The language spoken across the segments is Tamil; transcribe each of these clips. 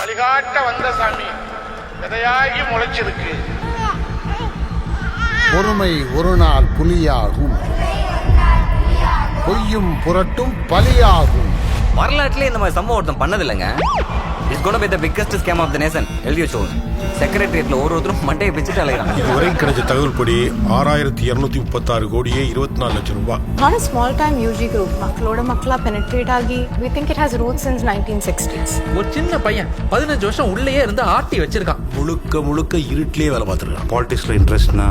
வழிகாட்ட வந்த சாமி விதையாகி முளைச்சிருக்கு. பொறுமை ஒரு நாள் புலியாகும், பொய்யும் புரட்டும் பலியாகும். வரலாற்றிலே இந்த மாதிரி சம்பவம் ஒருத்தன் பண்ணதில்லைங்க. It's gonna be the biggest scam of the nation. எழுதி ஷோ செக்ரட்டரியேட்ல ஒருத்தரும் மண்டையை பிச்சுட்டு அலைகிறாங்க. இதுவரை கிடைச்ச தகவல் படி 6236 கோடியே 24 லட்சம் ரூபாய். Not a small time UG group. மக்களோட மக்களா penetrate ஆகி we think it has roots since 1960s. ஒரு சின்ன பையன் 15 வருஷம் உள்ளேயே இருந்து ஆட்டி வச்சிருக்கான். முழுக்க இருட்டிலே வேலை பார்த்துருக்கான். பாலிடிக்ஸ்ல இன்ட்ரெஸ்ட்னா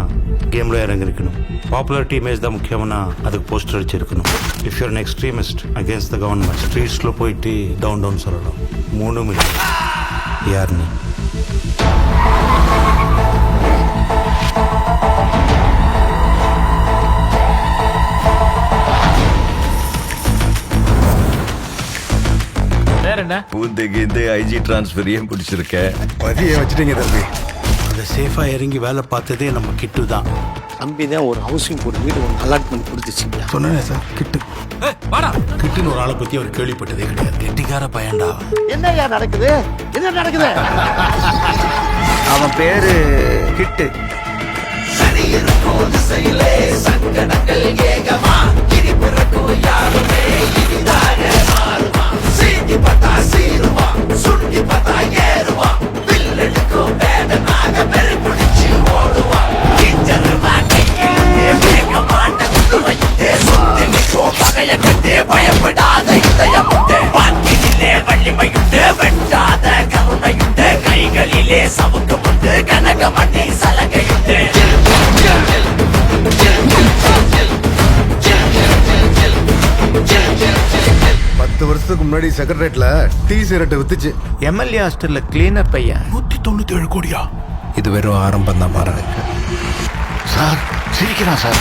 கேம்ல இறங்கி இருக்கணும். பாப்புலாரிட்டி இமேஜ் தான் முக்கியம்னா அதுக்கு போஸ்டர் அடிச்சிருக்கணும். If you're an extremist against the government ஸ்ட்ரீட்ஸ்ல போயிட்டு டவுன் சொல்லலாம். 3 மில்லியன் யார் நீ? வேற என்ன பூந்தேக்கு இந்த ஐஜி டிரான்ஸ்ஃபர் ஏன் பிடிச்சிருக்க? பதிய வச்சுட்டீங்க தம்பி. அந்த சேஃபா இறங்கி வேலை பார்த்ததே நம்ம கிட்டு தான். தம்பி தான் ஒரு ஹவுசிங் போர்டு வீடு ஒன்று அலாட்மெண்ட் கொடுத்துச்சுங்களா? சொன்னேன் சார், கிட்டு வாடா. கிட்டுன்னு ஒரு ஆளை பத்தி அவர் கேள்விப்பட்டதே கிடையாது. கெட்டிக்கார பையன்டா. என்னய்யா நடக்குது? என்ன நடக்குது? அவன் பேரு கிட்டு. வருஷத்துக்கு முன்னாடி செக்ரட்டரியேட்ல டீ சிகரெட் வித்துச்சு. எம்எல்ஏ ஹாஸ்டல்ல கிளீனர் பையன் 197 கோடியா? இது வெறும் ஆரம்பம் தான். பாருங்க சார், சிரிக்கிறான் சார்.